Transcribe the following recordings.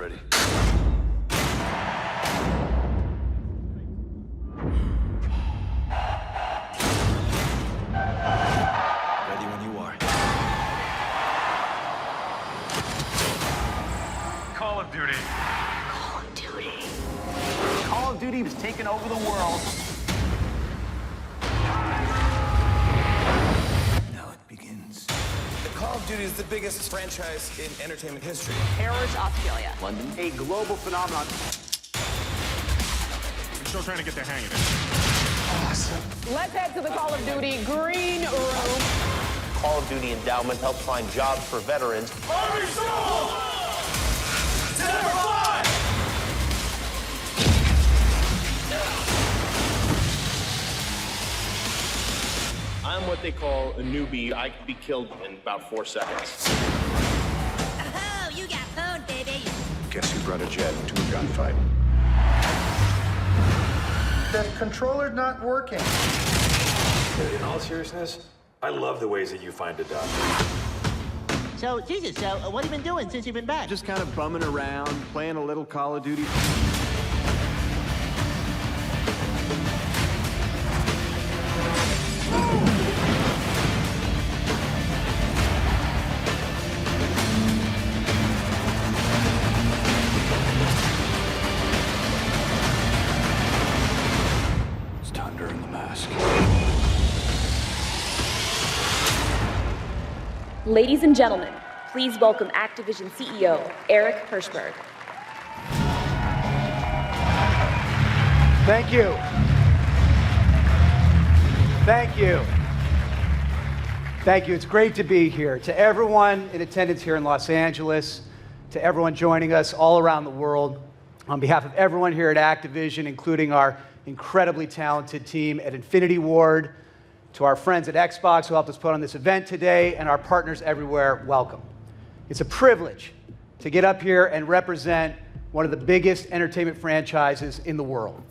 ready. Ready when you are. Call of Duty. Call of Duty. Call of Duty has taken over the world. Now it begins. Call of Duty is the biggest franchise in entertainment history. Paris, Australia. London. A global phenomenon. I'm still trying to get the hang of it. Awesome. Let's head to the Call of Duty green room. Call of Duty endowment helps find jobs for veterans. Army Soul! Number 5! I'm what they call a newbie. I can be killed in about 4 seconds. Oh, you got pwned, baby. Guess who brought a jet to a gunfight? The controller's not working. In all seriousness, I love the ways that you find a duck. So, Jesus, what have you been doing since you've been back? Just kind of bumming around, playing a little Call of Duty. It's time to earn the mask. Ladies and gentlemen, please welcome Activision CEO, Eric Hirshberg. Thank you. Thank you. Thank you. It's great to be here. To everyone in attendance here in Los Angeles, to everyone joining us all around the world, on behalf of everyone here at Activision, including our incredibly talented team at Infinity Ward, to our friends at Xbox who helped us put on this event today, and our partners everywhere, welcome. It's a privilege to get up here and represent one of the biggest entertainment franchises in the world.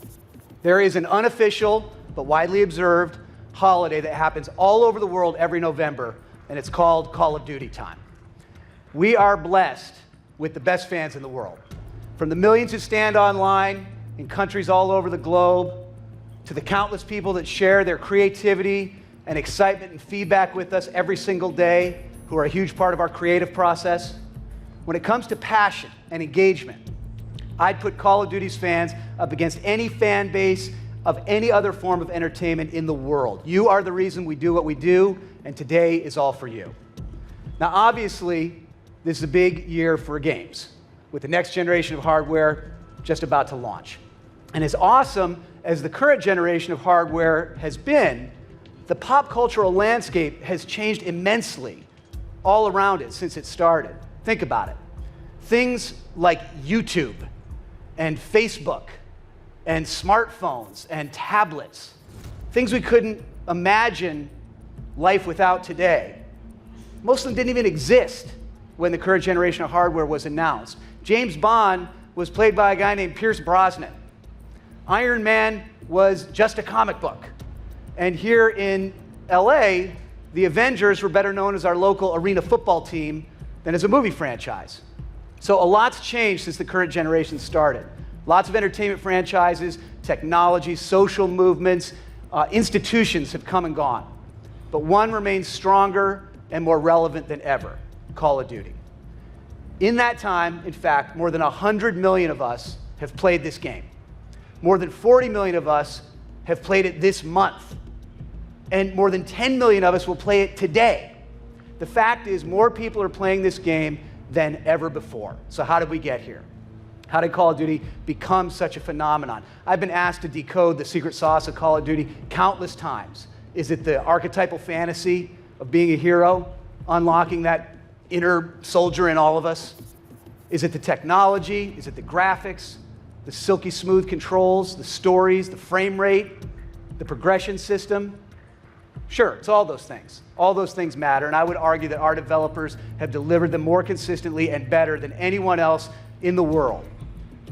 There is an unofficial but widely observed holiday that happens all over the world every November, and it's called Call of Duty time. We are blessed with the best fans in the world. From the millions who stand online in countries all over the globe, to the countless people that share their creativity and excitement and feedback with us every single day, who are a huge part of our creative process. When it comes to passion and engagement, I'd put Call of Duty's fans up against any fan base of any other form of entertainment in the world. You are the reason we do what we do, and today is all for you. Now, obviously, this is a big year for games, with the next generation of hardware just about to launch. And as awesome as the current generation of hardware has been, the pop cultural landscape has changed immensely all around it since it started. Think about it. Things like YouTube and Facebook and smartphones and tablets, things we couldn't imagine life without today. Most of them didn't even exist when the current generation of hardware was announced. James Bond was played by a guy named Pierce Brosnan. Iron Man was just a comic book. And here in LA, the Avengers were better known as our local arena football team than as a movie franchise. So a lot's changed since the current generation started. Lots of entertainment franchises, technology, social movements, institutions have come and gone. But one remains stronger and more relevant than ever: Call of Duty. In that time, in fact, more than 100 million of us have played this game. More than 40 million of us have played it this month. And more than 10 million of us will play it today. The fact is, more people are playing this game than ever before. So how did we get here? How did Call of Duty become such a phenomenon? I've been asked to decode the secret sauce of Call of Duty countless times. Is it the archetypal fantasy of being a hero, unlocking that inner soldier in all of us? Is it the technology? Is it the graphics, the silky smooth controls, the stories, the frame rate, the progression system? Sure, it's all those things. All those things matter, and I would argue that our developers have delivered them more consistently and better than anyone else in the world.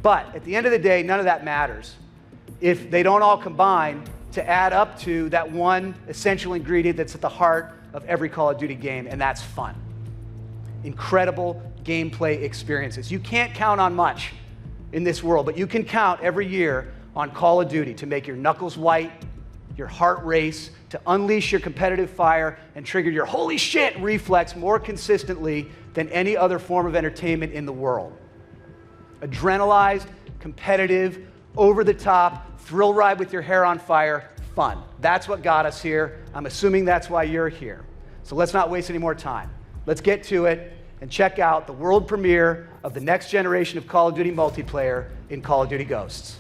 But at the end of the day, none of that matters if they don't all combine to add up to that one essential ingredient that's at the heart of every Call of Duty game, and that's fun. incredible gameplay experiences. You can't count on much in this world, but you can count every year on Call of Duty to make your knuckles white, your heart race, to unleash your competitive fire and trigger your holy shit reflex more consistently than any other form of entertainment in the world. Adrenalized, competitive, over-the-top, thrill ride with your hair on fire, fun. That's what got us here. I'm assuming that's why you're here. So let's not waste any more time. Let's get to it and check out the world premiere of the next generation of Call of Duty multiplayer in Call of Duty Ghosts.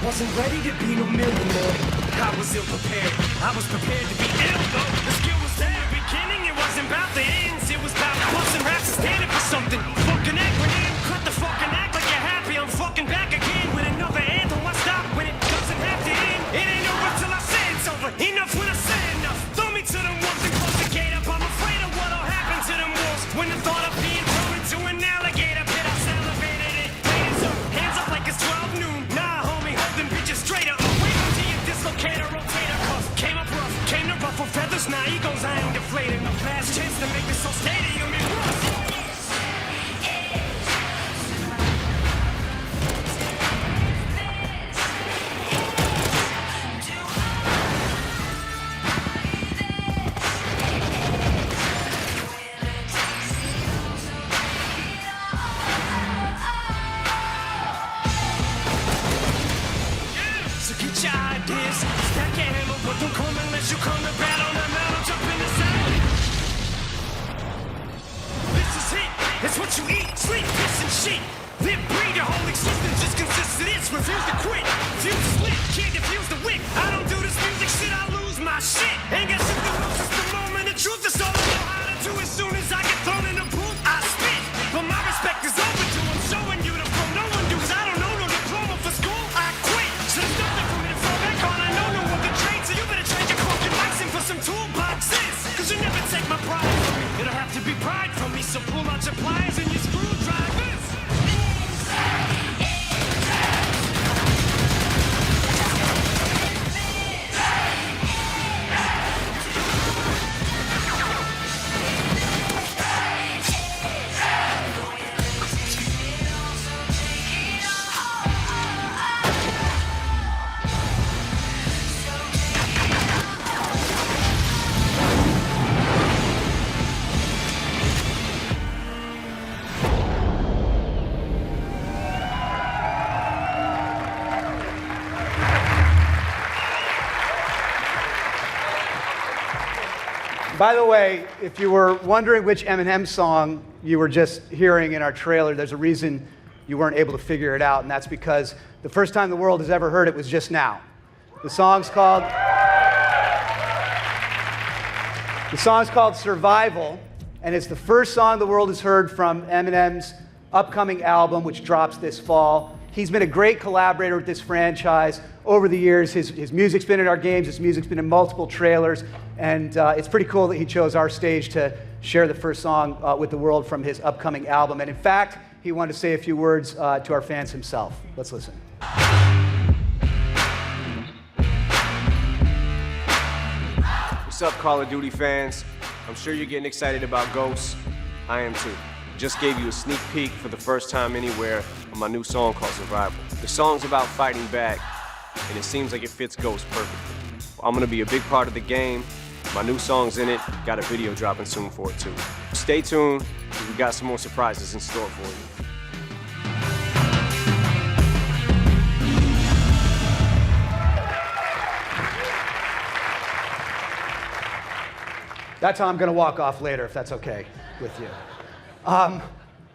Wasn't ready to be no millionaire. I was ill prepared. I was prepared to be ill though. The skill was there at the beginning. It wasn't about the ends. It was about busting raps and standing for something. Fucking acronym. Cut the fucking act like you're happy. I'm fucking back again with another anthem. I stop when it doesn't have to end. It ain't over till I say it's over. Enough when I say enough. Throw me to the walls and close the gate up. I'm afraid of what'll happen to them walls when the thought of being thrown into an alligator pit. I salivated it. Hands up, like it's 12 noon. Nah, homie, holding bitches straight up. Wait until you dislocate a rotator cuff. Came up rough, came to ruffle feathers. Now egos, I ain't deflating. The last chance to make this whole stadium is rough. So get your ideas, stack your hammer, but don't come unless you come to battle. I'm out, I'm jumping the saddle. This is it, it's what you eat, sleep, piss and shit. Live, breathe, your whole existence just consists of this. Refuse to quit, fuse to split, can't defuse the wick. I don't do this music shit, I lose my shit. Ain't got shit to lose, it's the moment of truth. It's all I know how to do. As soon as I get thrown in the booth, I spit. But my respect is overdue, I'm showing you the flow. No one do, cause I don't know no diploma for school. I quit, so there's nothing for me to fall back on. I know no one can trade, so you better trade your fucking lights in for some toolboxes. Cause you never take my pride from me. It'll have to be pride from me, so pull out your pliers and your screwdrivers. By the way, if you were wondering which Eminem song you were just hearing in our trailer, there's a reason you weren't able to figure it out, and that's because the first time the world has ever heard it was just now. The song's called Survival, and it's the first song the world has heard from Eminem's upcoming album, which drops this fall. He's been a great collaborator with this franchise over the years. His music's been in our games, his music's been in multiple trailers, and it's pretty cool that he chose our stage to share the first song with the world from his upcoming album. And in fact, he wanted to say a few words to our fans himself. Let's listen. What's up, Call of Duty fans? I'm sure you're getting excited about Ghosts. I am too. Just gave you a sneak peek for the first time anywhere of my new song called Survival. The song's about fighting back, and it seems like it fits Ghosts perfectly. I'm gonna be a big part of the game. My new song's in it. Got a video dropping soon for it too. Stay tuned, because we got some more surprises in store for you. That's how I'm going to walk off later, if that's okay with you.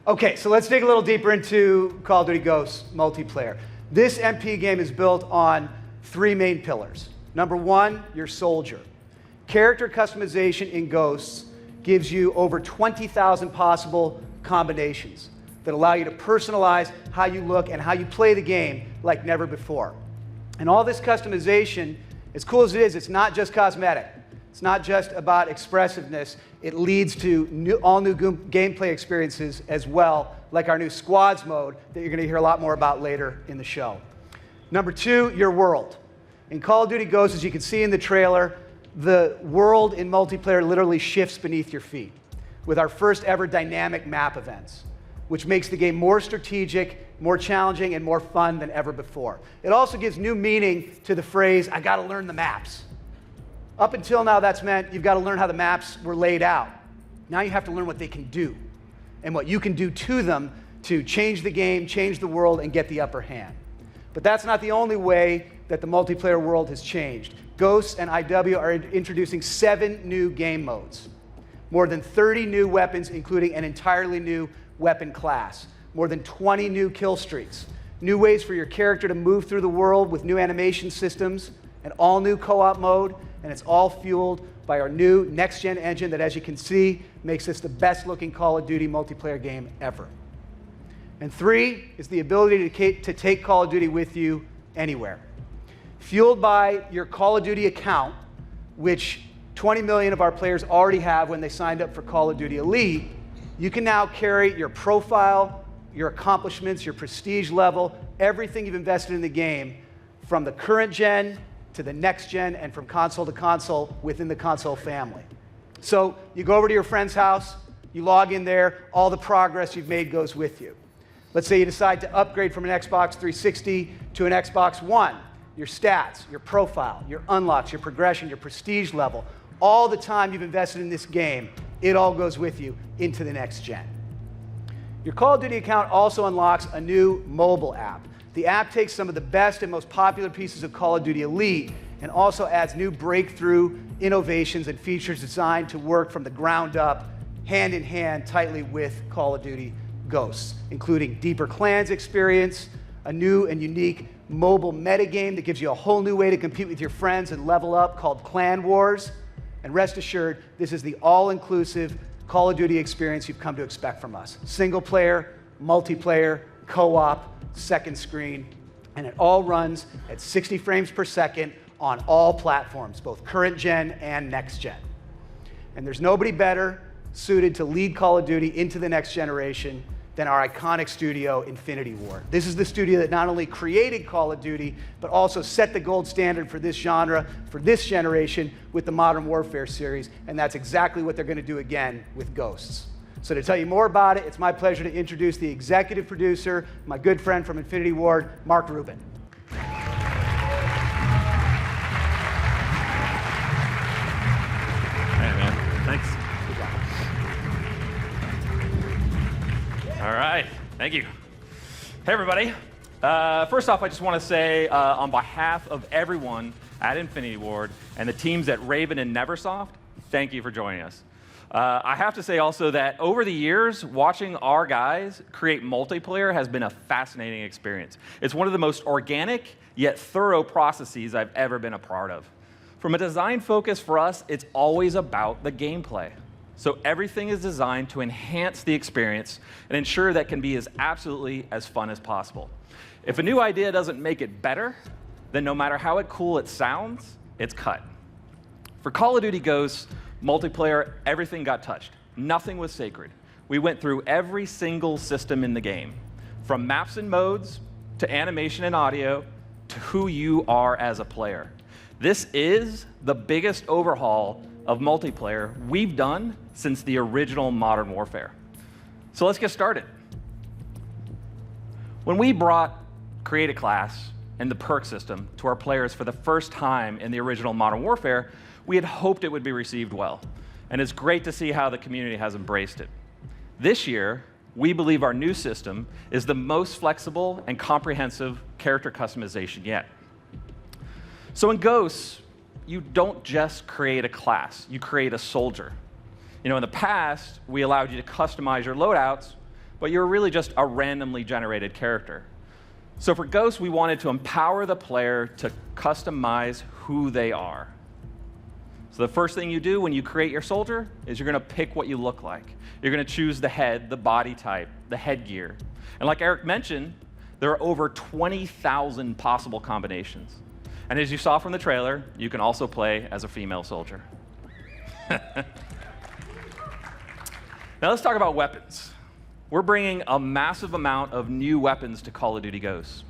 Okay, so let's dig a little deeper into Call of Duty Ghosts multiplayer. This MP game is built on three main pillars. Number one, your soldier. Character customization in Ghosts gives you over 20,000 possible combinations. that allow you to personalize how you look and how you play the game like never before. And all this customization, as cool as it is, it's not just cosmetic. It's not just about expressiveness. It leads to all new gameplay experiences as well, like our new Squads mode that you're going to hear a lot more about later in the show. Number 2, your world. In Call of Duty Ghosts, as you can see in the trailer, the world in multiplayer literally shifts beneath your feet with our first ever dynamic map events, which makes the game more strategic, more challenging, and more fun than ever before. It also gives new meaning to the phrase, I gotta learn the maps. Up until now, that's meant you've got to learn how the maps were laid out. Now you have to learn what they can do and what you can do to them to change the game, change the world, and get the upper hand. But that's not the only way that the multiplayer world has changed. Ghosts and IW are introducing 7 new game modes, more than 30 new weapons, including an entirely new weapon class, more than 20 new kill streaks, new ways for your character to move through the world with new animation systems, an all-new co-op mode, and it's all fueled by our new next-gen engine that, as you can see, makes this the best-looking Call of Duty multiplayer game ever. And 3 is the ability to take Call of Duty with you anywhere. Fueled by your Call of Duty account, which 20 million of our players already have when they signed up for Call of Duty Elite, you can now carry your profile, your accomplishments, your prestige level, everything you've invested in the game from the current gen to the next gen and from console to console within the console family. So you go over to your friend's house, you log in there, all the progress you've made goes with you. Let's say you decide to upgrade from an Xbox 360 to an Xbox One. Your stats, your profile, your unlocks, your progression, your prestige level, all the time you've invested in this game, it all goes with you into the next gen. Your Call of Duty account also unlocks a new mobile app. The app takes some of the best and most popular pieces of Call of Duty Elite and also adds new breakthrough innovations and features designed to work from the ground up, hand in hand, tightly with Call of Duty Ghosts, including deeper clans experience, a new and unique mobile metagame that gives you a whole new way to compete with your friends and level up called Clan Wars. And rest assured, this is the all-inclusive Call of Duty experience you've come to expect from us. Single player, multiplayer, co-op, second screen, and it all runs at 60 frames per second on all platforms, both current gen and next gen. And there's nobody better suited to lead Call of Duty into the next generation than our iconic studio, Infinity Ward. This is the studio that not only created Call of Duty, but also set the gold standard for this genre, for this generation, with the Modern Warfare series, and that's exactly what they're going to do again with Ghosts. So to tell you more about it, it's my pleasure to introduce the executive producer, my good friend from Infinity Ward, Mark Rubin. Hey, man. Thanks. All right. Thank you. Hey, everybody. First off, I just want to say, on behalf of everyone at Infinity Ward and the teams at Raven and Neversoft, thank you for joining us. I have to say also that over the years, watching our guys create multiplayer has been a fascinating experience. It's one of the most organic yet thorough processes I've ever been a part of. From a design focus for us, it's always about the gameplay. So everything is designed to enhance the experience and ensure that it can be as absolutely as fun as possible. If a new idea doesn't make it better, then no matter how cool it sounds, it's cut. For Call of Duty Ghosts, multiplayer, everything got touched. Nothing was sacred. We went through every single system in the game, from maps and modes, to animation and audio, to who you are as a player. This is the biggest overhaul of multiplayer we've done since the original Modern Warfare. So let's get started. When we brought Create a Class and the perk system to our players for the first time in the original Modern Warfare, we had hoped it would be received well, and it's great to see how the community has embraced it. This year, we believe our new system is the most flexible and comprehensive character customization yet. So in Ghosts, you don't just create a class, you create a soldier. You know, in the past, we allowed you to customize your loadouts, but you were really just a randomly generated character. So for Ghosts, we wanted to empower the player to customize who they are. So the first thing you do when you create your soldier is you're going to pick what you look like. You're going to choose the head, the body type, the headgear. And like Eric mentioned, there are over 20,000 possible combinations. And as you saw from the trailer, you can also play as a female soldier. Now let's talk about weapons. We're bringing a massive amount of new weapons to Call of Duty Ghosts.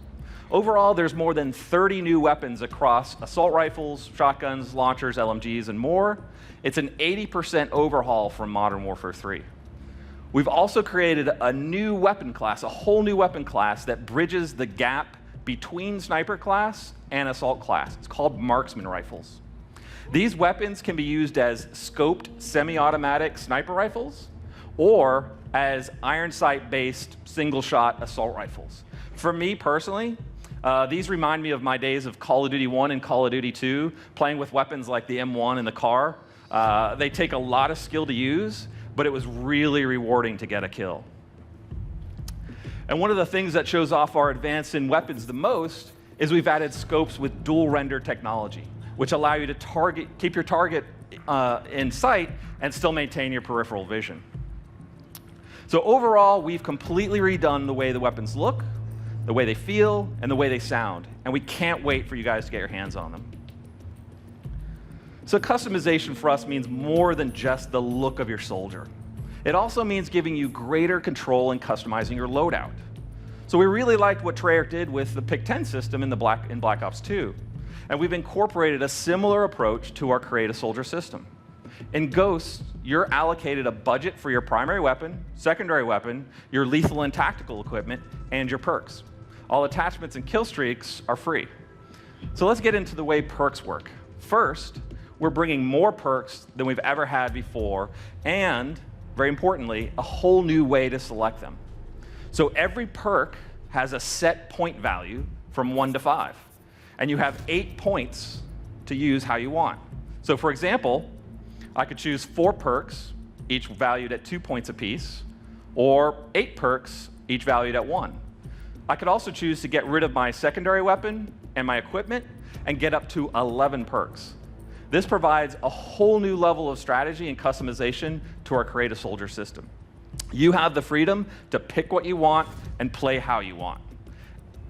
Overall, there's more than 30 new weapons across assault rifles, shotguns, launchers, LMGs, and more. It's an 80% overhaul from Modern Warfare 3. We've also created a new weapon class, a whole new weapon class that bridges the gap between sniper class and assault class. It's called marksman rifles. These weapons can be used as scoped semi-automatic sniper rifles or as iron sight-based single-shot assault rifles. For me personally, these remind me of my days of Call of Duty 1 and Call of Duty 2, playing with weapons like the M1 in the car. They take a lot of skill to use, but it was really rewarding to get a kill. And one of the things that shows off our advance in weapons the most is we've added scopes with dual render technology, which allow you to keep your target in sight and still maintain your peripheral vision. So overall, we've completely redone the way the weapons look, the way they feel, and the way they sound. And we can't wait for you guys to get your hands on them. So customization for us means more than just the look of your soldier. It also means giving you greater control in customizing your loadout. So we really liked what Treyarch did with the Pick-10 system in Black Ops 2. And we've incorporated a similar approach to our Create a Soldier system. In Ghosts, you're allocated a budget for your primary weapon, secondary weapon, your lethal and tactical equipment, and your perks. All attachments and kill streaks are free. So let's get into the way perks work. First, we're bringing more perks than we've ever had before, and, very importantly, a whole new way to select them. So every perk has a set point value from 1 to 5, and you have 8 points to use how you want. So for example, I could choose 4 perks, each valued at 2 points apiece, or 8 perks, each valued at 1. I could also choose to get rid of my secondary weapon and my equipment and get up to 11 perks. This provides a whole new level of strategy and customization to our Create a Soldier system. You have the freedom to pick what you want and play how you want.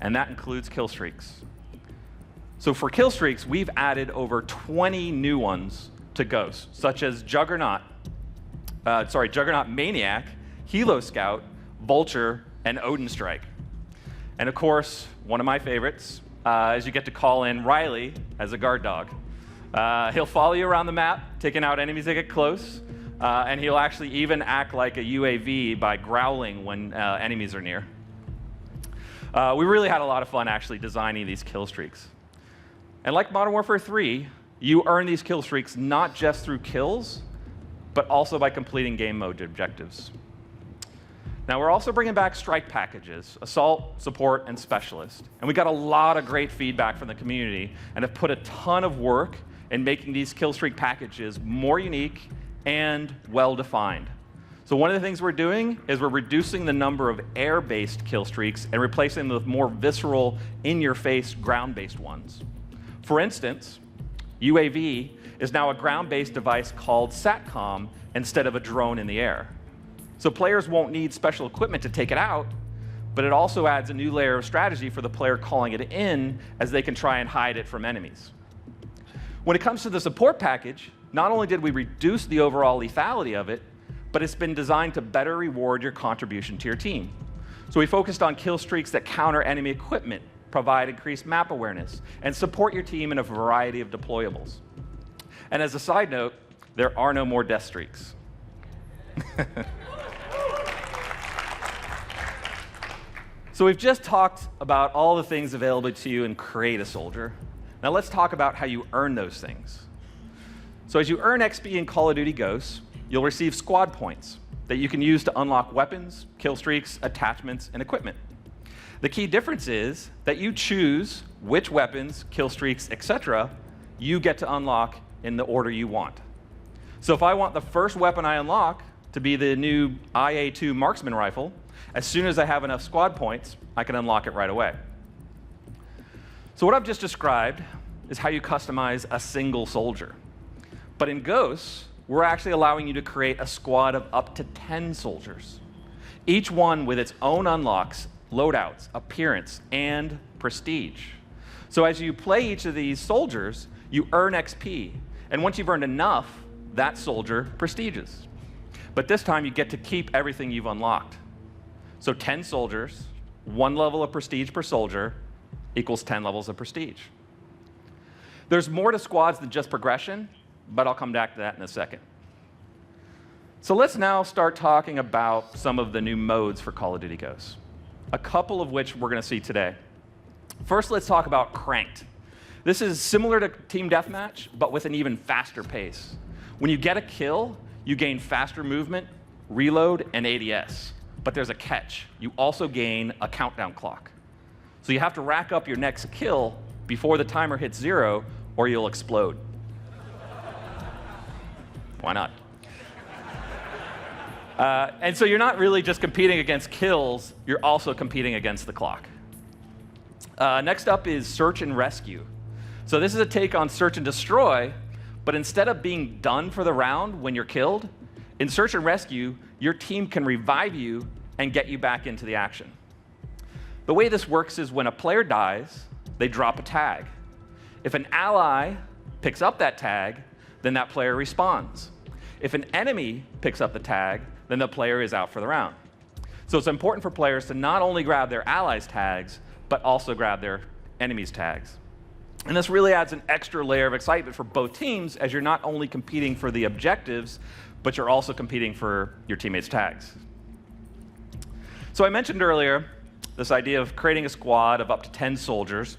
And that includes kill streaks. So for kill streaks, we've added over 20 new ones to Ghosts, such as Juggernaut Maniac, Helo Scout, Vulture, and Odin Strike. And of course, one of my favorites is you get to call in Riley as a guard dog. He'll follow you around the map, taking out enemies that get close, and he'll actually even act like a UAV by growling when enemies are near. We really had a lot of fun actually designing these kill streaks. And like Modern Warfare 3, you earn these kill streaks not just through kills, but also by completing game mode objectives. Now, we're also bringing back strike packages, Assault, Support, and Specialist. And we got a lot of great feedback from the community and have put a ton of work in making these kill streak packages more unique and well-defined. So one of the things we're doing is we're reducing the number of air-based kill streaks and replacing them with more visceral, in-your-face, ground-based ones. For instance, UAV is now a ground-based device called SATCOM instead of a drone in the air. So players won't need special equipment to take it out, but it also adds a new layer of strategy for the player calling it in as they can try and hide it from enemies. When it comes to the support package, not only did we reduce the overall lethality of it, but it's been designed to better reward your contribution to your team. So we focused on kill streaks that counter enemy equipment, provide increased map awareness, and support your team in a variety of deployables. And as a side note, there are no more death streaks. So we've just talked about all the things available to you in Create a Soldier. Now let's talk about how you earn those things. So as you earn XP in Call of Duty Ghosts, you'll receive squad points that you can use to unlock weapons, kill streaks, attachments, and equipment. The key difference is that you choose which weapons, kill streaks, etc. you get to unlock in the order you want. So if I want the first weapon I unlock to be the new IA-2 marksman rifle, as soon as I have enough squad points, I can unlock it right away. So what I've just described is how you customize a single soldier. But in Ghosts, we're actually allowing you to create a squad of up to 10 soldiers, each one with its own unlocks, loadouts, appearance, and prestige. So as you play each of these soldiers, you earn XP, and once you've earned enough, that soldier prestiges. But this time you get to keep everything you've unlocked. So 10 soldiers, 1 level of prestige per soldier, equals 10 levels of prestige. There's more to squads than just progression, but I'll come back to that in a second. So let's now start talking about some of the new modes for Call of Duty Ghosts, a couple of which we're going to see today. First, let's talk about Cranked. This is similar to Team Deathmatch, but with an even faster pace. When you get a kill, you gain faster movement, reload, and ADS. But there's a catch. You also gain a countdown clock. So you have to rack up your next kill before the timer hits 0, or you'll explode. Why not? And so you're not really just competing against kills, you're also competing against the clock. Next up is Search and Rescue. So this is a take on Search and Destroy, but instead of being done for the round when you're killed, in Search and Rescue, your team can revive you and get you back into the action. The way this works is when a player dies, they drop a tag. If an ally picks up that tag, then that player respawns. If an enemy picks up the tag, then the player is out for the round. So it's important for players to not only grab their allies' tags, but also grab their enemies' tags. And this really adds an extra layer of excitement for both teams, as you're not only competing for the objectives, but you're also competing for your teammates' tags. So I mentioned earlier this idea of creating a squad of up to 10 soldiers.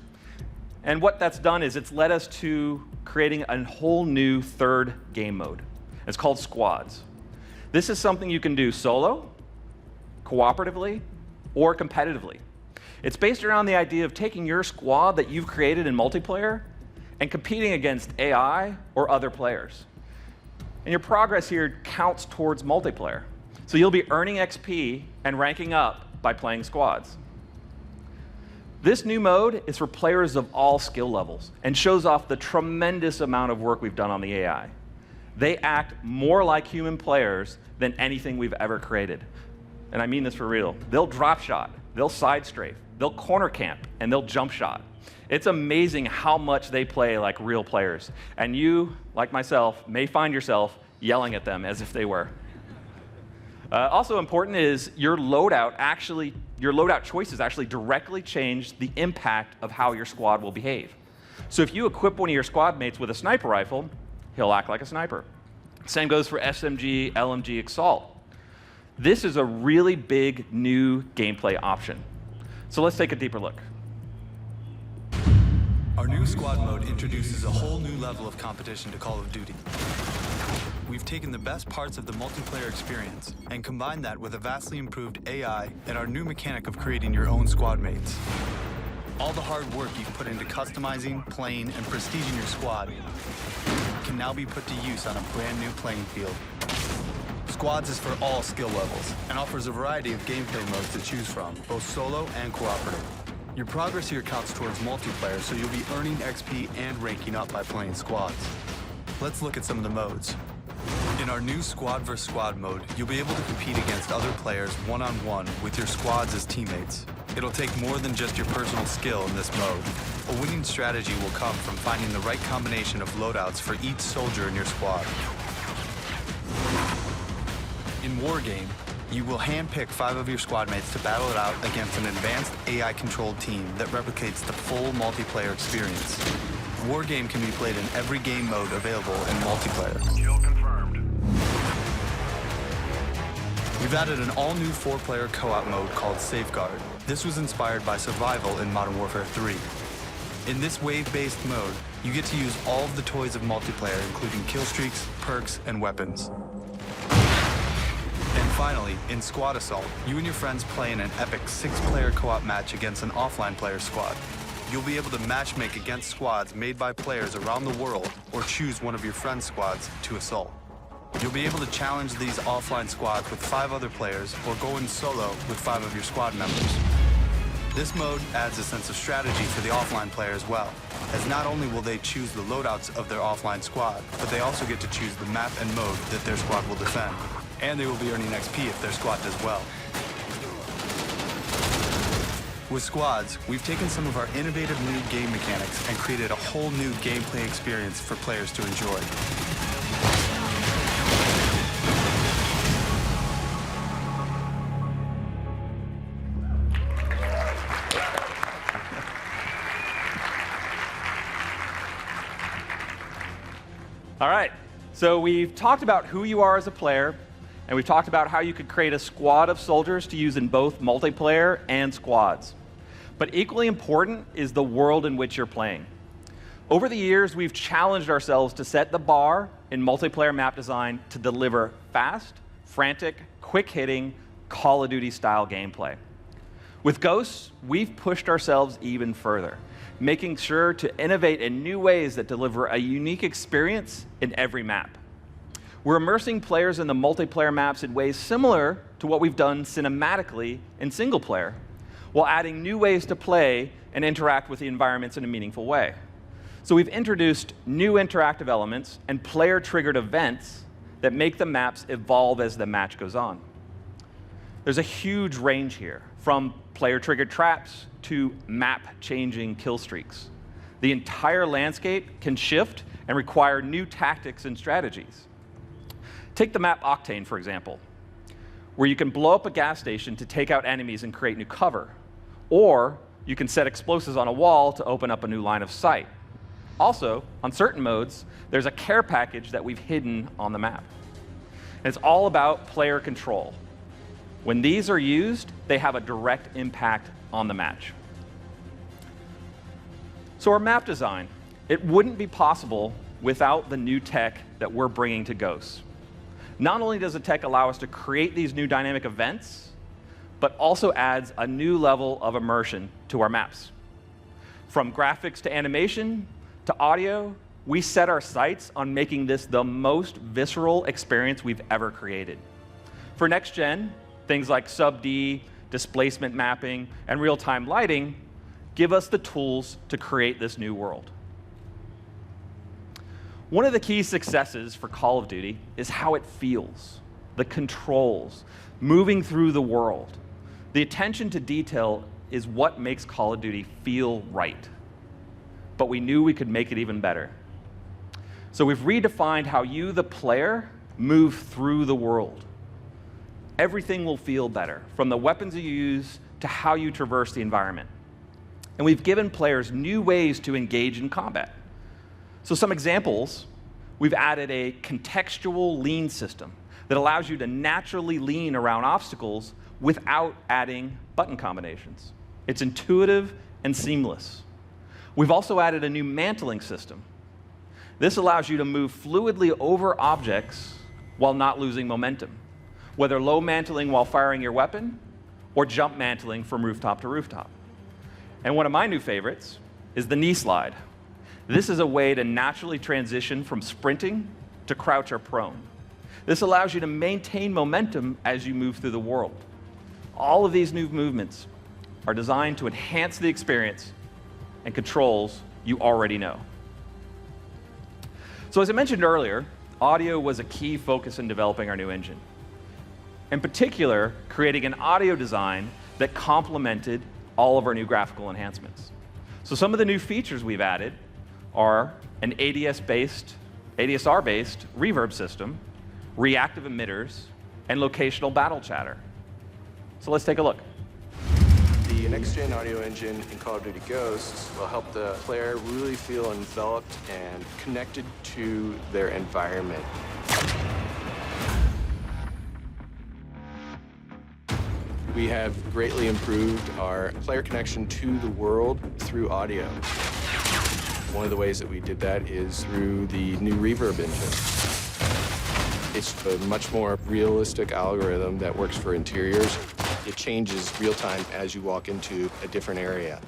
And what that's done is it's led us to creating a whole new third game mode. It's called Squads. This is something you can do solo, cooperatively, or competitively. It's based around the idea of taking your squad that you've created in multiplayer and competing against AI or other players. And your progress here counts towards multiplayer. So you'll be earning XP and ranking up by playing squads. This new mode is for players of all skill levels and shows off the tremendous amount of work we've done on the AI. They act more like human players than anything we've ever created. And I mean this for real. They'll drop shot, they'll side strafe, they'll corner camp, and they'll jump shot. It's amazing how much they play like real players. And you, like myself, may find yourself yelling at them as if they were. Also important is your loadout choices actually directly change the impact of how your squad will behave. So if you equip one of your squad mates with a sniper rifle, he'll act like a sniper. Same goes for SMG, LMG, Assault. This is a really big new gameplay option. So let's take a deeper look. Our new squad mode introduces a whole new level of competition to Call of Duty. We've taken the best parts of the multiplayer experience and combined that with a vastly improved AI and our new mechanic of creating your own squad mates. All the hard work you've put into customizing, playing, and prestiging your squad can now be put to use on a brand new playing field. Squads is for all skill levels and offers a variety of gameplay modes to choose from, both solo and cooperative. Your progress here counts towards multiplayer, so you'll be earning XP and ranking up by playing squads. Let's look at some of the modes. In our new squad vs. squad mode, you'll be able to compete against other players one-on-one with your squads as teammates. It'll take more than just your personal skill in this mode. A winning strategy will come from finding the right combination of loadouts for each soldier in your squad. In Wargame, you will handpick 5 of your squad mates to battle it out against an advanced AI-controlled team that replicates the full multiplayer experience. Wargame can be played in every game mode available in multiplayer. Kill confirmed. We've added an all-new 4-player co-op mode called Safeguard. This was inspired by Survival in Modern Warfare 3. In this wave-based mode, you get to use all of the toys of multiplayer, including kill streaks, perks, and weapons. And finally, in Squad Assault, you and your friends play in an epic 6-player co-op match against an offline player squad. You'll be able to matchmake against squads made by players around the world or choose one of your friends' squads to assault. You'll be able to challenge these offline squads with 5 other players or go in solo with 5 of your squad members. This mode adds a sense of strategy for the offline player as well, as not only will they choose the loadouts of their offline squad, but they also get to choose the map and mode that their squad will defend. And they will be earning XP if their squad does well. With squads, we've taken some of our innovative new game mechanics and created a whole new gameplay experience for players to enjoy. All right, so we've talked about who you are as a player, and we've talked about how you could create a squad of soldiers to use in both multiplayer and squads. But equally important is the world in which you're playing. Over the years, we've challenged ourselves to set the bar in multiplayer map design to deliver fast, frantic, quick-hitting, Call of Duty-style gameplay. With Ghosts, we've pushed ourselves even further, making sure to innovate in new ways that deliver a unique experience in every map. We're immersing players in the multiplayer maps in ways similar to what we've done cinematically in single player, while adding new ways to play and interact with the environments in a meaningful way. So we've introduced new interactive elements and player-triggered events that make the maps evolve as the match goes on. There's a huge range here, from player-triggered traps to map-changing kill streaks. The entire landscape can shift and require new tactics and strategies. Take the map Octane, for example, where you can blow up a gas station to take out enemies and create new cover, or you can set explosives on a wall to open up a new line of sight. Also, on certain modes, there's a care package that we've hidden on the map. And it's all about player control. When these are used, they have a direct impact on the match. So our map design, it wouldn't be possible without the new tech that we're bringing to Ghosts. Not only does the tech allow us to create these new dynamic events, but also adds a new level of immersion to our maps. From graphics to animation to audio, we set our sights on making this the most visceral experience we've ever created. For next gen, things like sub-D, displacement mapping, and real-time lighting give us the tools to create this new world. One of the key successes for Call of Duty is how it feels, the controls, moving through the world. The attention to detail is what makes Call of Duty feel right. But we knew we could make it even better. So we've redefined how you, the player, move through the world. Everything will feel better, from the weapons you use to how you traverse the environment. And we've given players new ways to engage in combat. So some examples, we've added a contextual lean system that allows you to naturally lean around obstacles without adding button combinations. It's intuitive and seamless. We've also added a new mantling system. This allows you to move fluidly over objects while not losing momentum, whether low mantling while firing your weapon or jump mantling from rooftop to rooftop. And one of my new favorites is the knee slide. This is a way to naturally transition from sprinting to crouch or prone. This allows you to maintain momentum as you move through the world. All of these new movements are designed to enhance the experience and controls you already know. So as I mentioned earlier, audio was a key focus in developing our new engine. In particular, creating an audio design that complemented all of our new graphical enhancements. So some of the new features we've added are an ADSR-based reverb system, reactive emitters, and locational battle chatter. So let's take a look. The next-gen audio engine in Call of Duty Ghosts will help the player really feel enveloped and connected to their environment. We have greatly improved our player connection to the world through audio. One of the ways that we did that is through the new reverb engine. It's a much more realistic algorithm that works for interiors. It changes real time as you walk into a different area.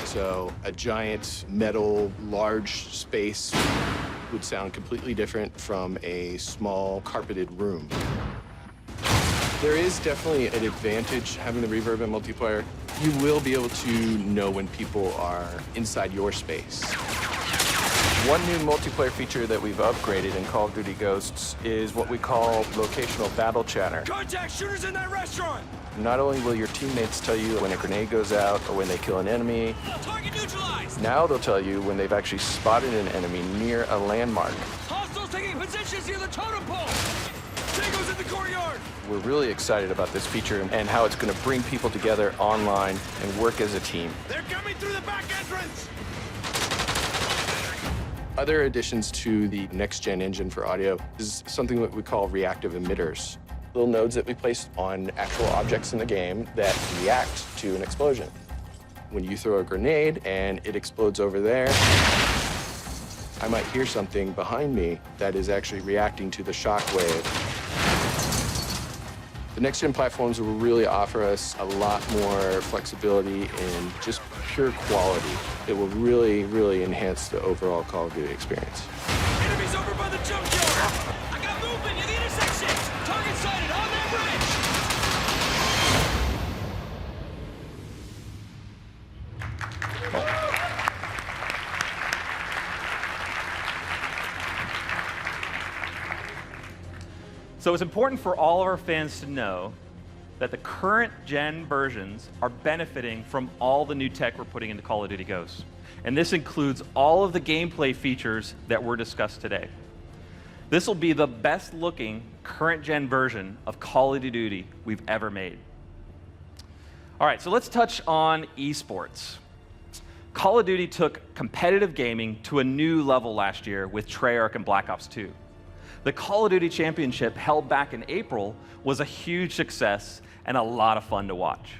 So a giant metal large space would sound completely different from a small carpeted room. There is definitely an advantage having the reverb in multiplayer. You will be able to know when people are inside your space. One new multiplayer feature that we've upgraded in Call of Duty Ghosts is what we call locational battle chatter. Contact shooters in that restaurant! Not only will your teammates tell you when a grenade goes out or when they kill an enemy, Target neutralized! now they'll tell you when they've actually spotted an enemy near a landmark. Hostiles taking positions near the totem pole! Tango's in the courtyard! We're really excited about this feature and how it's going to bring people together online and work as a team. They're coming through the back entrance! Other additions to the next-gen engine for audio is something that we call reactive emitters. Little nodes that we place on actual objects in the game that react to an explosion. When you throw a grenade and it explodes over there, I might hear something behind me that is actually reacting to the shock wave. The next-gen platforms will really offer us a lot more flexibility and just pure quality. It will really, really enhance the overall Call of Duty experience. Enemies over by the junkyard! I got movement in the intersection! Target sighted on that So it's important for all of our fans to know that the current gen versions are benefiting from all the new tech we're putting into Call of Duty Ghosts. And this includes all of the gameplay features that were discussed today. This will be the best looking current gen version of Call of Duty we've ever made. All right, so let's touch on esports. Call of Duty took competitive gaming to a new level last year with Treyarch and Black Ops 2. The Call of Duty Championship held back in April was a huge success and a lot of fun to watch.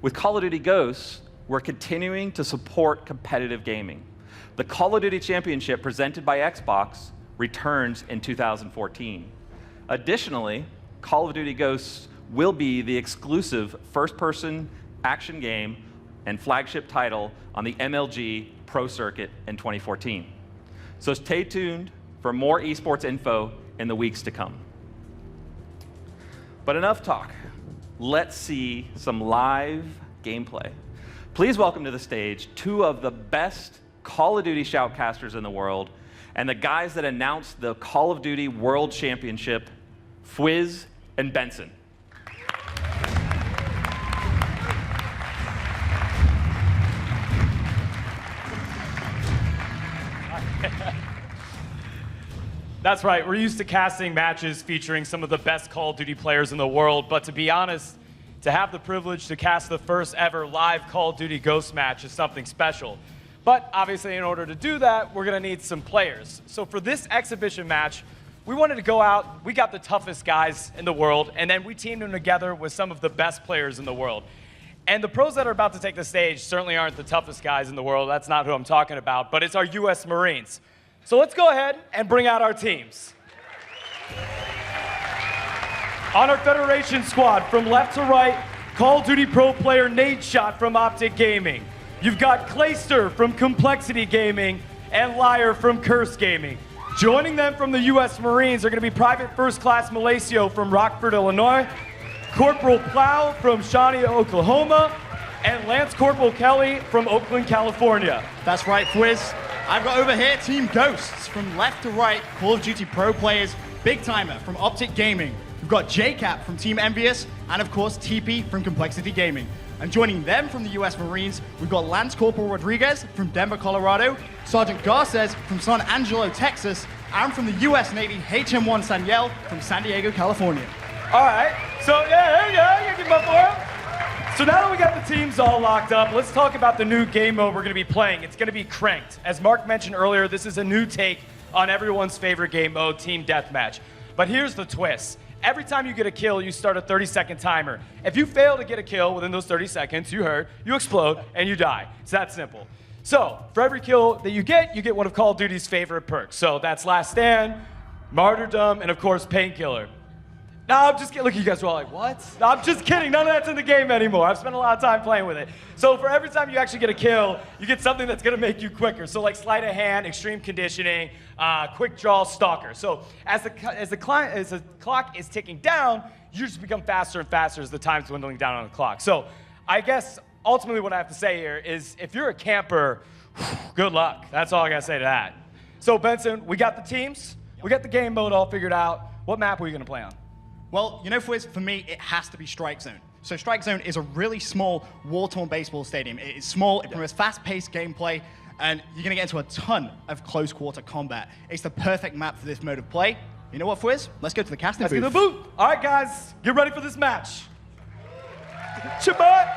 With Call of Duty Ghosts, we're continuing to support competitive gaming. The Call of Duty Championship presented by Xbox returns in 2014. Additionally, Call of Duty Ghosts will be the exclusive first-person action game and flagship title on the MLG Pro Circuit in 2014. So stay tuned for more esports info in the weeks to come. But enough talk. Let's see some live gameplay. Please welcome to the stage two of the best Call of Duty shoutcasters in the world and the guys that announced the Call of Duty World Championship, Fwiz and Benson. That's right, we're used to casting matches featuring some of the best Call of Duty players in the world, but to be honest, to have the privilege to cast the first ever live Call of Duty Ghost match is something special. But obviously in order to do that, we're gonna need some players. So for this exhibition match, we wanted to go out, we got the toughest guys in the world, and then we teamed them together with some of the best players in the world. And the pros that are about to take the stage certainly aren't the toughest guys in the world, that's not who I'm talking about, but it's our US Marines. So let's go ahead and bring out our teams. On our Federation squad, from left to right, Call of Duty pro player Nadeshot from Optic Gaming. You've got Clayster from Complexity Gaming and Liar from Curse Gaming. Joining them from the US Marines are going to be Private First Class Malacio from Rockford, Illinois, Corporal Plow from Shawnee, Oklahoma, and Lance Corporal Kelly from Oakland, California. That's right, Fwiz. I've got over here Team Ghosts, from left to right, Call of Duty pro players, Big Timer from Optic Gaming. We've got JCap from Team Envious, and of course TP from Complexity Gaming. And joining them from the US Marines, we've got Lance Corporal Rodriguez from Denver, Colorado, Sergeant Garces from San Angelo, Texas, and from the US Navy, HM1 Saniel from San Diego, California. All right, so yeah, there you go, you give them up for him. So now that we got the teams all locked up, let's talk about the new game mode we're going to be playing. It's going to be Cranked. As Mark mentioned earlier, this is a new take on everyone's favorite game mode, Team Deathmatch. But here's the twist. Every time you get a kill, you start a 30-second timer. If you fail to get a kill within those 30 seconds, you explode, and you die. It's that simple. So for every kill that you get one of Call of Duty's favorite perks. So that's Last Stand, Martyrdom, and of course, Painkiller. No, I'm just kidding. Look, you guys are all like, what? No, I'm just kidding. None of that's in the game anymore. I've spent a lot of time playing with it. So for every time you actually get a kill, you get something that's going to make you quicker. So like sleight of hand, extreme conditioning, quick draw, stalker. So as the clock is ticking down, you just become faster and faster as the time's dwindling down on the clock. So I guess ultimately what I have to say here is if you're a camper, good luck. That's all I got to say to that. So Benson, we got the teams. We got the game mode all figured out. What map are you going to play on? Well, you know, for me, it has to be Strike Zone. So Strike Zone is a really small, war-torn baseball stadium. It's small, it promotes fast-paced gameplay, and you're gonna get into a ton of close-quarter combat. It's the perfect map for this mode of play. You know what, Fwiz? Let's go to the casting booth. Let's go to the booth. All right, guys, get ready for this match. Shabbat.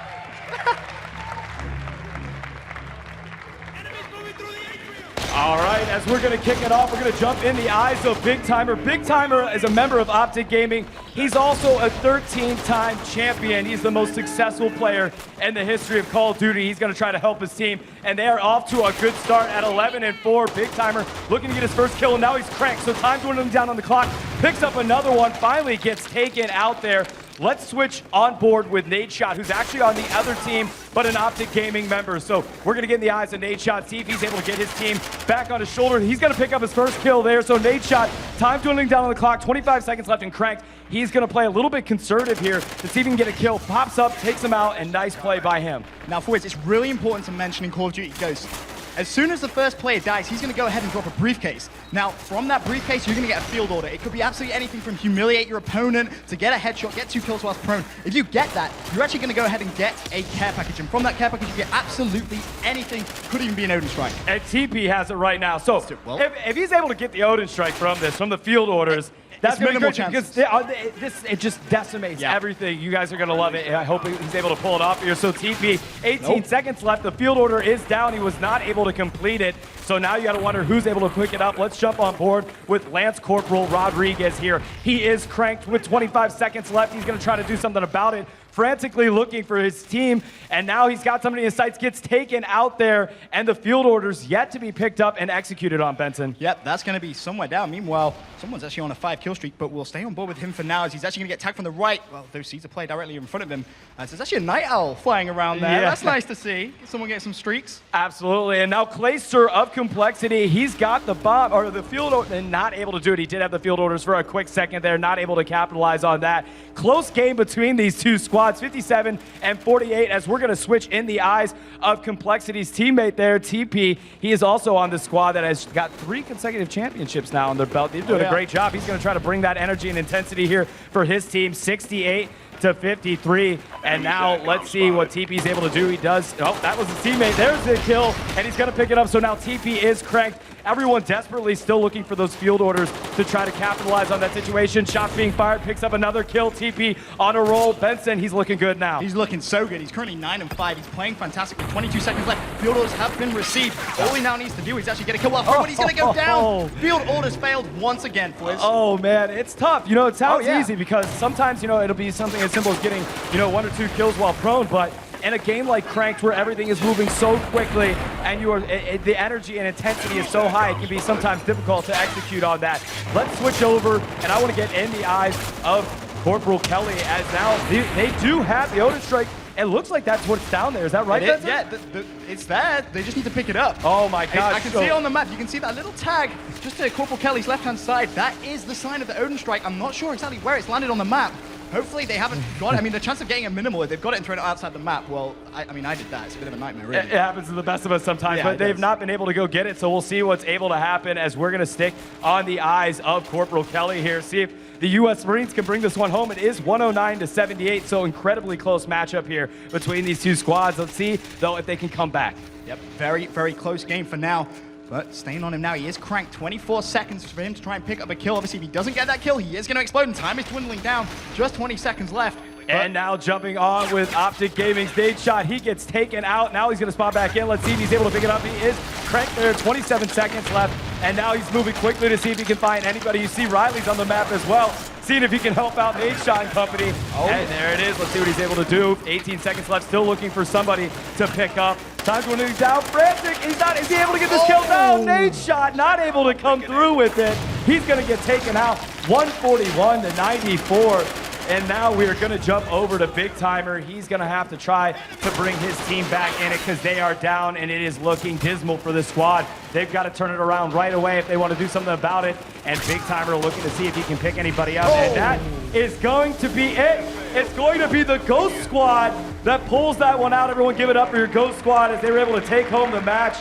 All right, as we're gonna kick it off, we're gonna jump in the eyes of Big Timer. Big Timer is a member of Optic Gaming. He's also a 13-time champion. He's the most successful player in the history of Call of Duty. He's gonna try to help his team, and they are off to a good start at 11-4. Big Timer looking to get his first kill, and now he's cranked, so time dwindling down on the clock. Picks up another one, finally gets taken out there. Let's switch on board with Nadeshot, who's actually on the other team, but an Optic Gaming member. So we're gonna get in the eyes of Nadeshot, see if he's able to get his team back on his shoulder. He's gonna pick up his first kill there. So Nadeshot, time dwindling down on the clock, 25 seconds left and cranked. He's gonna play a little bit conservative here to see if he can get a kill. Pops up, takes him out, and nice play by him. Now, Fwiz, it's really important to mention in Call of Duty Ghosts, as soon as the first player dies, he's going to go ahead and drop a briefcase. Now, from that briefcase, you're going to get a field order. It could be absolutely anything from humiliate your opponent to get a headshot, get 2 kills whilst prone. If you get that, you're actually going to go ahead and get a care package. And from that care package, you get absolutely anything. Could even be an Odin Strike. And TP has it right now. So if he's able to get the Odin Strike from the field orders, that's minimal chances. Because it just decimates everything. You guys are going to love it. I hope he's able to pull it off here. So TP, 18 seconds left. The field order is down. He was not able to complete it. So now you got to wonder who's able to pick it up. Let's jump on board with Lance Corporal Rodriguez here. He is cranked with 25 seconds left. He's going to try to do something about it. Frantically looking for his team, and now he's got somebody in his sights, gets taken out there, and the field order's yet to be picked up and executed on Benson. Yep, that's going to be somewhere down. Meanwhile, someone's actually on a 5-kill streak, but we'll stay on board with him for now as he's actually going to get tagged from the right. Well, those seeds are played directly in front of him. So there's actually a Night Owl flying around there. Yeah. That's nice to see. Someone get some streaks. Absolutely, and now Clayster of Complexity, he's got the bomb, or the field order, and not able to do it. He did have the field orders for a quick second there, not able to capitalize on that. Close game between these two squads, 57 and 48, as we're going to switch in the eyes of Complexity's teammate there, TP. He is also on the squad that has got 3 consecutive championships now on their belt. They're doing a great job. He's going to try to bring that energy and intensity here for his team, 68 to 53, and now let's see what TP's able to do. He does, oh, that was his teammate. There's the kill, and he's gonna pick it up, so now TP is cranked. Everyone desperately still looking for those field orders to try to capitalize on that situation. Shots being fired, picks up another kill. TP on a roll. Benson, he's looking good now. He's looking so good. He's currently 9-5. He's playing fantastic with 22 seconds left. Field orders have been received. All he now needs to do is actually get a kill while through, but he's gonna go down. Field orders failed once again, Fliz. Oh man, it's tough. You know, it sounds easy because sometimes, you know, it'll be something as simple as getting, you know, 1 or 2 kills while prone, but in a game like Cranked where everything is moving so quickly and you are the energy and intensity is so high, it can be sometimes difficult to execute on that. Let's switch over, and I want to get in the eyes of Corporal Kelly, as now they do have the Odin Strike. It looks like that's what's down there. Is that right, Benson? Yeah, it's there. They just need to pick it up. Oh my gosh. I can see it on the map. You can see that little tag just to Corporal Kelly's left-hand side. That is the sign of the Odin Strike. I'm not sure exactly where it's landed on the map. Hopefully they haven't got it. I mean, the chance of getting it minimal, if they've got it and thrown it outside the map, well, I mean, I did that. It's a bit of a nightmare, really. It happens to the best of us sometimes, but they've not been able to go get it, so we'll see what's able to happen as we're going to stick on the eyes of Corporal Kelly here. See if the U.S. Marines can bring this one home. It is 109 to 78, so incredibly close matchup here between these two squads. Let's see, though, if they can come back. Yep, very, very close game for now. But staying on him now, he is cranked. 24 seconds for him to try and pick up a kill. Obviously, if he doesn't get that kill, he is going to explode, and time is dwindling down. Just 20 seconds left. And now jumping on with Optic Gaming's Nadeshot. He gets taken out. Now he's going to spawn back in. Let's see if he's able to pick it up. He is cranked there. 27 seconds left. And now he's moving quickly to see if he can find anybody. You see Riley's on the map as well, seeing if he can help out Nadeshot and company. And there it is. Let's see what he's able to do. 18 seconds left. Still looking for somebody to pick up. Time to win down. Frantic. Is he able to get this kill? No, Nadeshot not able to come through with it. He's going to get taken out. 141 to 94. And now we are going to jump over to Big Timer. He's going to have to try to bring his team back in it because they are down, and it is looking dismal for this squad. They've got to turn it around right away if they want to do something about it. And Big Timer looking to see if he can pick anybody up. And that is going to be it. It's going to be the Ghost Squad that pulls that one out. Everyone give it up for your Ghost Squad as they were able to take home the match.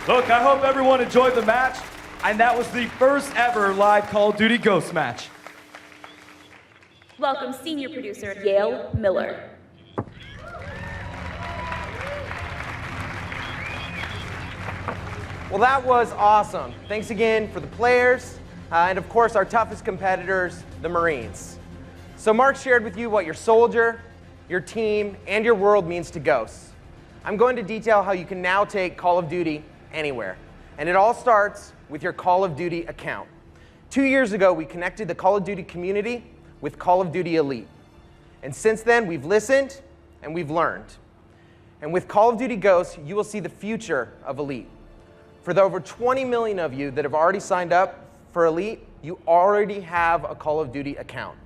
Look, I hope everyone enjoyed the match. And that was the first ever live Call of Duty Ghost match. Welcome senior producer Yale Miller. Well, that was awesome. Thanks again for the players, and of course our toughest competitors, the Marines. So Mark shared with you what your soldier, your team, and your world means to Ghosts. I'm going to detail how you can now take Call of Duty anywhere. And it all starts with your Call of Duty account. 2 years ago, we connected the Call of Duty community with Call of Duty Elite. And since then, we've listened and we've learned. And with Call of Duty Ghosts, you will see the future of Elite. For the over 20 million of you that have already signed up for Elite, you already have a Call of Duty account.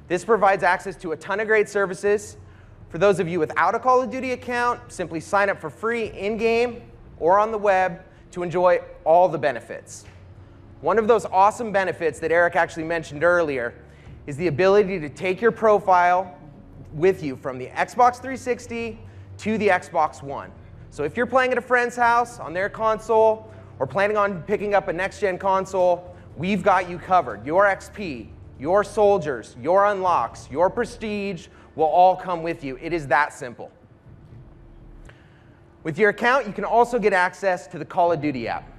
This provides access to a ton of great services. For those of you without a Call of Duty account, simply sign up for free in-game or on the web to enjoy all the benefits. One of those awesome benefits that Eric actually mentioned earlier is the ability to take your profile with you from the Xbox 360 to the Xbox One. So if you're playing at a friend's house on their console or planning on picking up a next-gen console, we've got you covered. Your XP, your soldiers, your unlocks, your prestige will all come with you. It is that simple. With your account, you can also get access to the Call of Duty app.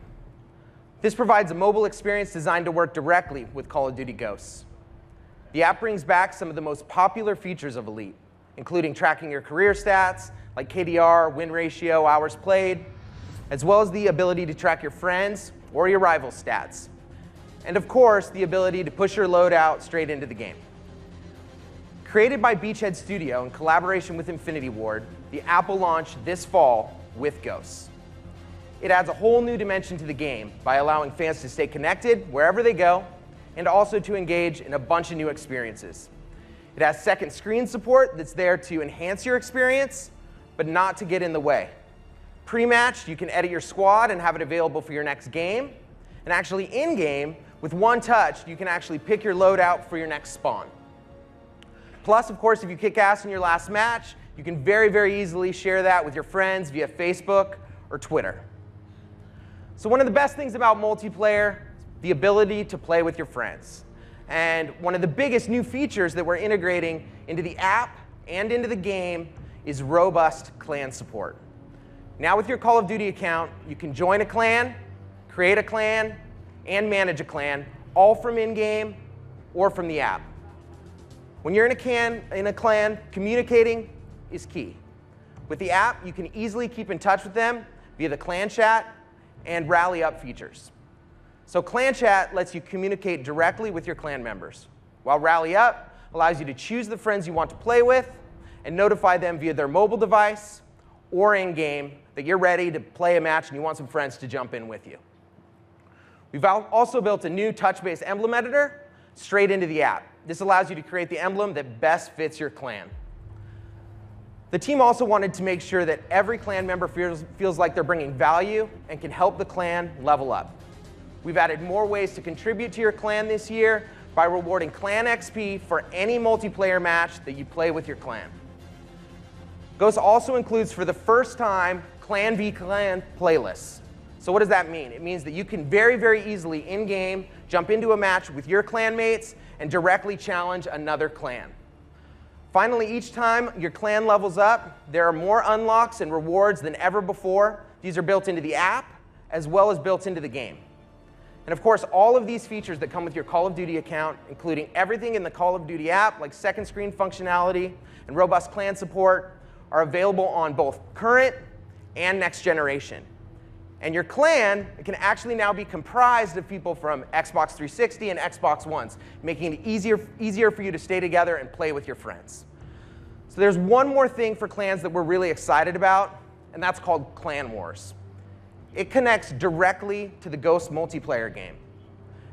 This provides a mobile experience designed to work directly with Call of Duty Ghosts. The app brings back some of the most popular features of Elite, including tracking your career stats, like KDR, win ratio, hours played, as well as the ability to track your friends or your rivals' stats. And of course, the ability to push your loadout straight into the game. Created by Beachhead Studio in collaboration with Infinity Ward, the app will launch this fall with Ghosts. It adds a whole new dimension to the game by allowing fans to stay connected wherever they go, and also to engage in a bunch of new experiences. It has second screen support that's there to enhance your experience, but not to get in the way. Pre-match, you can edit your squad and have it available for your next game. And actually in-game, with one touch, you can actually pick your loadout for your next spawn. Plus, of course, if you kick ass in your last match, you can very, very easily share that with your friends via Facebook or Twitter. So one of the best things about multiplayer, the ability to play with your friends. And one of the biggest new features that we're integrating into the app and into the game is robust clan support. Now with your Call of Duty account, you can join a clan, create a clan, and manage a clan, all from in-game or from the app. When you're in a clan, communicating is key. With the app, you can easily keep in touch with them via the clan chat and rally up features. So Clan Chat lets you communicate directly with your clan members, while Rally Up allows you to choose the friends you want to play with and notify them via their mobile device or in-game that you're ready to play a match and you want some friends to jump in with you. We've also built a new touch-based emblem editor straight into the app. This allows you to create the emblem that best fits your clan. The team also wanted to make sure that every clan member feels like they're bringing value and can help the clan level up. We've added more ways to contribute to your clan this year by rewarding clan XP for any multiplayer match that you play with your clan. Ghost also includes, for the first time, Clan v Clan playlists. So what does that mean? It means that you can very, very easily in-game jump into a match with your clanmates and directly challenge another clan. Finally, each time your clan levels up, there are more unlocks and rewards than ever before. These are built into the app as well as built into the game. And of course, all of these features that come with your Call of Duty account, including everything in the Call of Duty app, like second screen functionality and robust clan support, are available on both current and next generation. And your clan can actually now be comprised of people from Xbox 360 and Xbox Ones, making it easier for you to stay together and play with your friends. So there's one more thing for clans that we're really excited about, and that's called Clan Wars. It connects directly to the Ghost multiplayer game.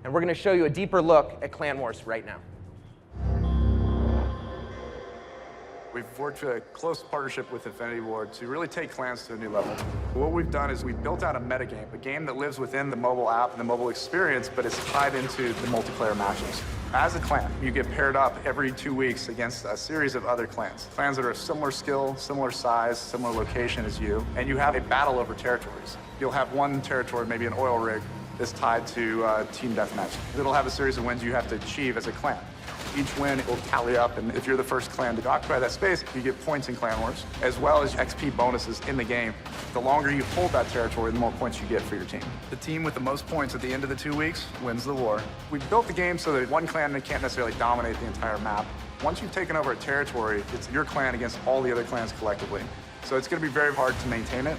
and we're going to show you a deeper look at Clan Wars right now. We've worked a close partnership with Infinity Ward to really take clans to a new level. What we've done is we've built out a metagame, a game that lives within the mobile app and the mobile experience, but is tied into the multiplayer matches. As a clan, you get paired up every 2 weeks against a series of other clans. Clans that are similar skill, similar size, similar location as you, and you have a battle over territories. You'll have one territory, maybe an oil rig, that's tied to team deathmatch. It'll have a series of wins you have to achieve as a clan. Each win will tally up, and if you're the first clan to occupy that space, you get points in Clan Wars, as well as XP bonuses in the game. The longer you hold that territory, the more points you get for your team. The team with the most points at the end of the 2 weeks wins the war. We've built the game so that one clan can't necessarily dominate the entire map. Once you've taken over a territory, it's your clan against all the other clans collectively. So it's going to be very hard to maintain it.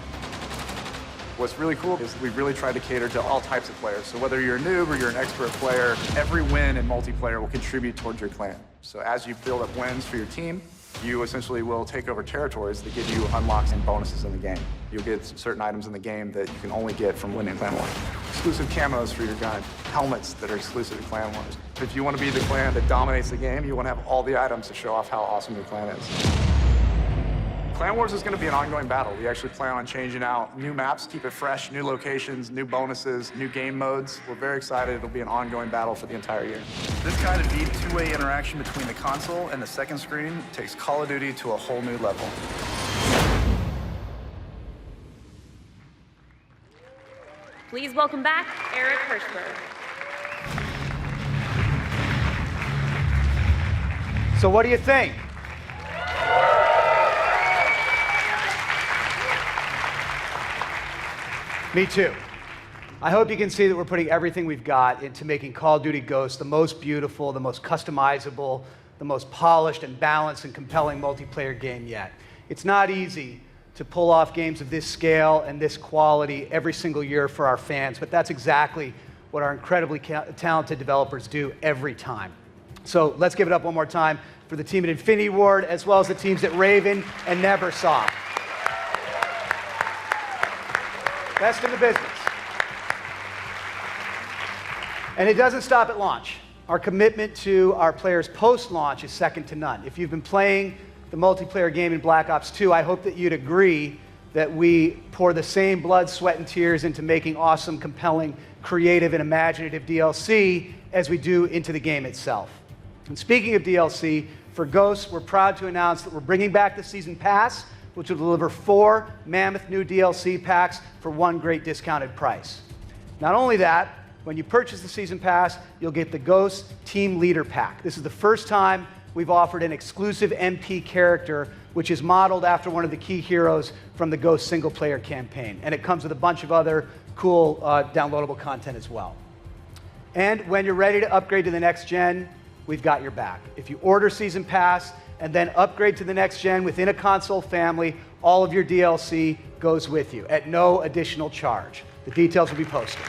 What's really cool is we've really tried to cater to all types of players. So whether you're a noob or you're an expert player, every win in multiplayer will contribute towards your clan. So as you build up wins for your team, you essentially will take over territories that give you unlocks and bonuses in the game. You'll get certain items in the game that you can only get from winning Clan Wars. Exclusive camos for your gun, helmets that are exclusive to Clan Wars. If you want to be the clan that dominates the game, you want to have all the items to show off how awesome your clan is. Clan Wars is going to be an ongoing battle. We actually plan on changing out new maps, keep it fresh, new locations, new bonuses, new game modes. We're very excited. It'll be an ongoing battle for the entire year. This kind of deep two-way interaction between the console and the second screen takes Call of Duty to a whole new level. Please welcome back Eric Hirschberg. So what do you think? Me too. I hope you can see that we're putting everything we've got into making Call of Duty Ghosts the most beautiful, the most customizable, the most polished and balanced and compelling multiplayer game yet. It's not easy to pull off games of this scale and this quality every single year for our fans, but that's exactly what our incredibly talented developers do every time. So let's give it up one more time for the team at Infinity Ward, as well as the teams at Raven and Neversoft. Best in the business. And it doesn't stop at launch. Our commitment to our players post-launch is second to none. If you've been playing the multiplayer game in Black Ops 2, I hope that you'd agree that we pour the same blood, sweat, and tears into making awesome, compelling, creative, and imaginative DLC as we do into the game itself. And speaking of DLC, for Ghosts, we're proud to announce that we're bringing back the Season Pass, which will deliver 4 mammoth new DLC packs for one great discounted price. Not only that, when you purchase the Season Pass, you'll get the Ghost Team Leader Pack. This is the first time we've offered an exclusive MP character, which is modeled after one of the key heroes from the Ghost single-player campaign. And it comes with a bunch of other cool downloadable content as well. And when you're ready to upgrade to the next gen, we've got your back. If you order Season Pass and then upgrade to the next gen within a console family, all of your DLC goes with you at no additional charge. The details will be posted.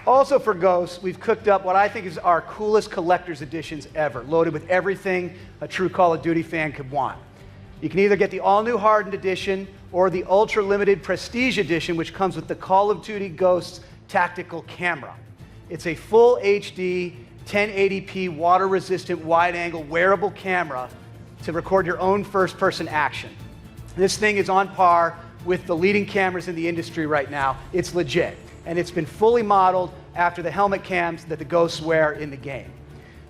Also for Ghosts, we've cooked up what I think is our coolest collector's editions ever, loaded with everything a true Call of Duty fan could want. You can either get the all-new Hardened Edition or the ultra-limited Prestige Edition, which comes with the Call of Duty Ghosts tactical camera. It's a full HD, 1080p, water-resistant, wide-angle, wearable camera to record your own first-person action. This thing is on par with the leading cameras in the industry right now. It's legit, and it's been fully modeled after the helmet cams that the Ghosts wear in the game.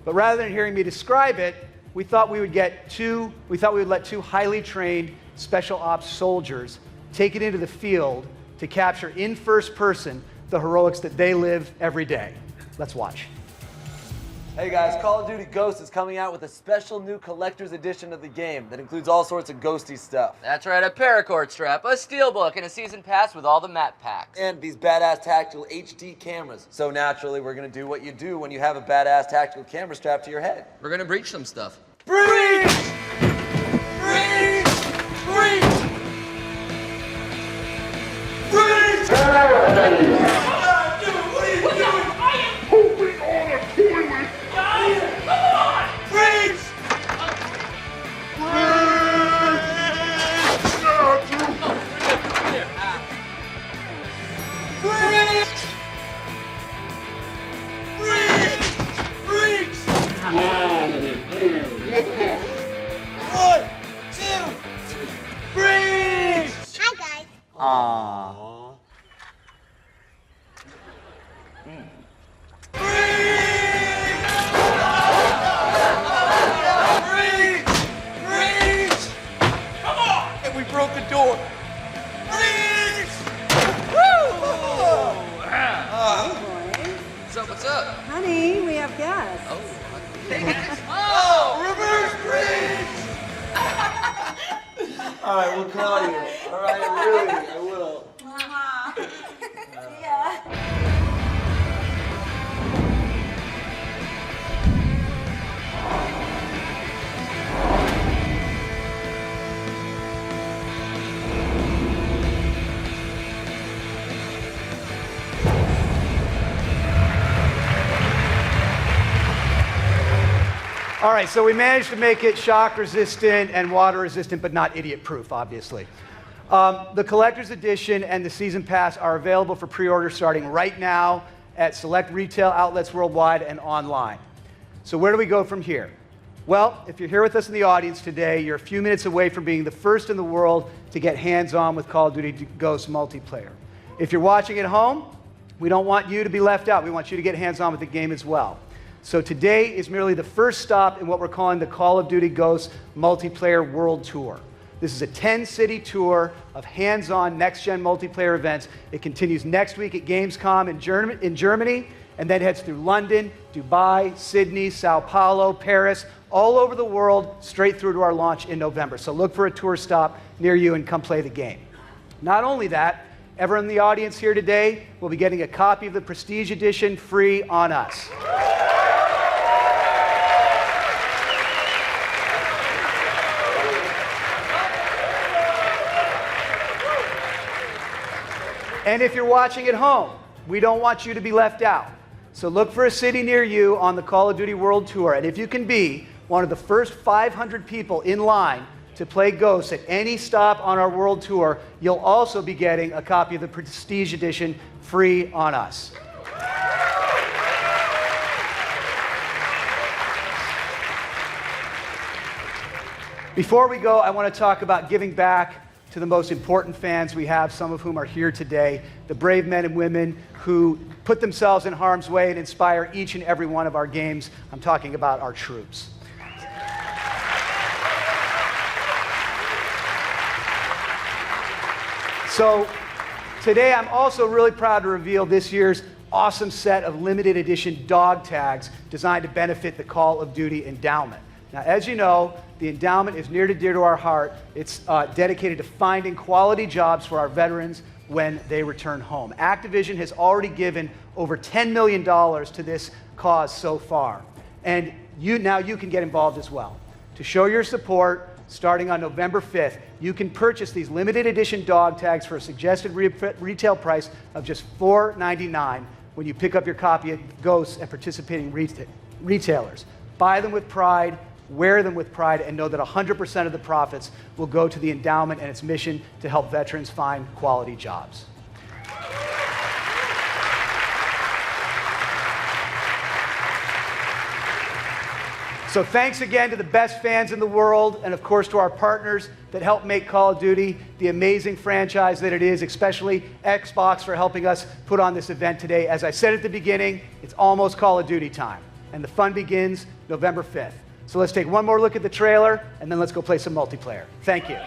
But rather than hearing me describe it, we thought we would let two highly trained special ops soldiers take it into the field to capture in first person the heroics that they live every day. Let's watch. Hey guys, Call of Duty Ghosts is coming out with a special new collector's edition of the game that includes all sorts of ghosty stuff. That's right, a paracord strap, a steelbook, and a season pass with all the map packs. And these badass tactical HD cameras. So naturally, we're gonna do what you do when you have a badass tactical camera strapped to your head. We're gonna breach some stuff. Breach! Breach! Breach! Breach! One, two, freeze! Hi, guys. Aww. Freeze! Come on! And we broke the door. Freeze! Woo! What's up? What's up? Honey, we have guests. Oh, hey guys. Oh, reverse freeze! All right, we'll call you. All right, really, I will. All right, so we managed to make it shock resistant and water resistant, but not idiot proof, obviously. The collector's edition and the season pass are available for pre-order starting right now at select retail outlets worldwide and online. So where do we go from here? Well, if you're here with us in the audience today, you're a few minutes away from being the first in the world to get hands-on with Call of Duty Ghosts multiplayer. If you're watching at home, we don't want you to be left out. We want you to get hands-on with the game as well. So today is merely the first stop in what we're calling the Call of Duty Ghosts Multiplayer World Tour. This is a 10-city tour of hands-on next-gen multiplayer events. It continues next week at Gamescom in Germany, and then heads through London, Dubai, Sydney, Sao Paulo, Paris, all over the world, straight through to our launch in November. So look for a tour stop near you and come play the game. Not only that, everyone in the audience here today will be getting a copy of the Prestige Edition free on us. And if you're watching at home, we don't want you to be left out. So look for a city near you on the Call of Duty World Tour. And if you can be one of the first 500 people in line to play Ghosts at any stop on our World Tour, you'll also be getting a copy of the Prestige Edition free on us. Before we go, I want to talk about giving back to the most important fans we have, some of whom are here today, the brave men and women who put themselves in harm's way and inspire each and every one of our games. I'm talking about our troops. So today I'm also really proud to reveal this year's awesome set of limited edition dog tags designed to benefit the Call of Duty Endowment. Now, as you know, the endowment is near and dear to our heart. It's dedicated to finding quality jobs for our veterans when they return home. Activision has already given over $10 million to this cause so far. And now you can get involved as well. To show your support, starting on November 5th, you can purchase these limited edition dog tags for a suggested retail price of just $4.99 when you pick up your copy at Ghosts and participating retailers. Buy them with pride, wear them with pride, and know that 100% of the profits will go to the endowment and its mission to help veterans find quality jobs. So thanks again to the best fans in the world, and of course to our partners that help make Call of Duty the amazing franchise that it is, especially Xbox for helping us put on this event today. As I said at the beginning, it's almost Call of Duty time, and the fun begins November 5th. So let's take one more look at the trailer, and then let's go play some multiplayer. Thank you.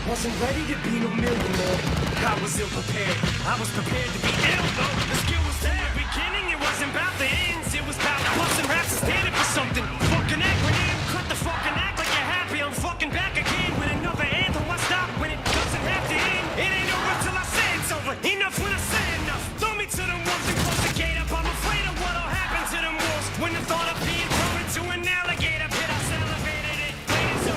Wasn't ready to be no millionaire. I was ill prepared. I was prepared to be ill though. The skill was there. At the beginning, it wasn't about the ends. It was about busting raps and standing for something. Fucking acronym. Cut the fucking act like you're happy. I'm fucking back again with another anthem. I stop when it doesn't have to end. It ain't over till I say it's over. Enough when I say enough. Throw me to the wolves and close the gate up. I'm afraid of what'll happen to them wolves when the thought of being thrown into an alligator pit. I celebrated it. Played it so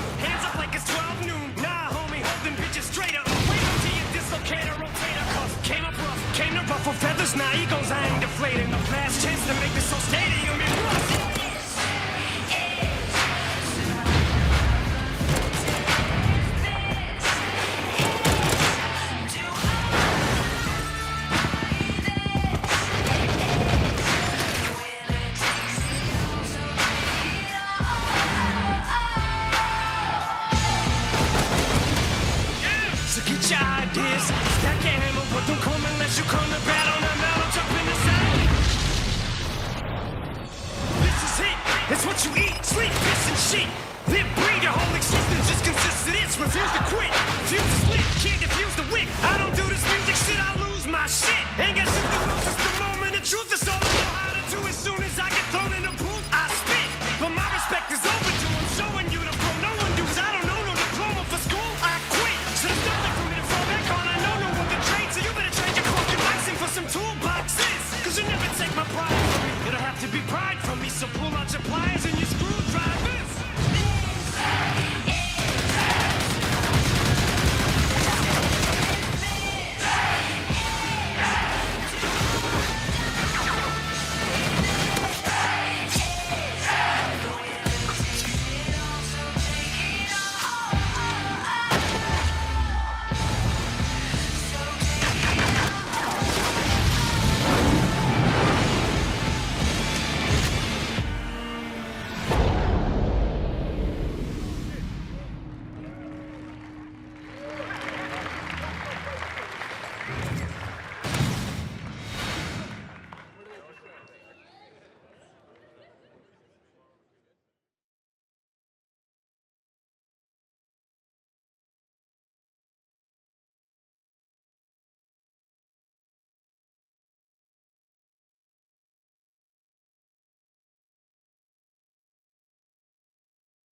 That can't handle what don't come unless you come to battle. Now I'll jump in the saddle. This is it. It's what you eat, sleep, piss, and shit. Live, breathe, your whole existence just consists of this. Refuse to quit, refuse to split, can't defuse the wick. I don't do this music shit, I lose my shit. Ain't got shit to lose, it's the moment, the truth is all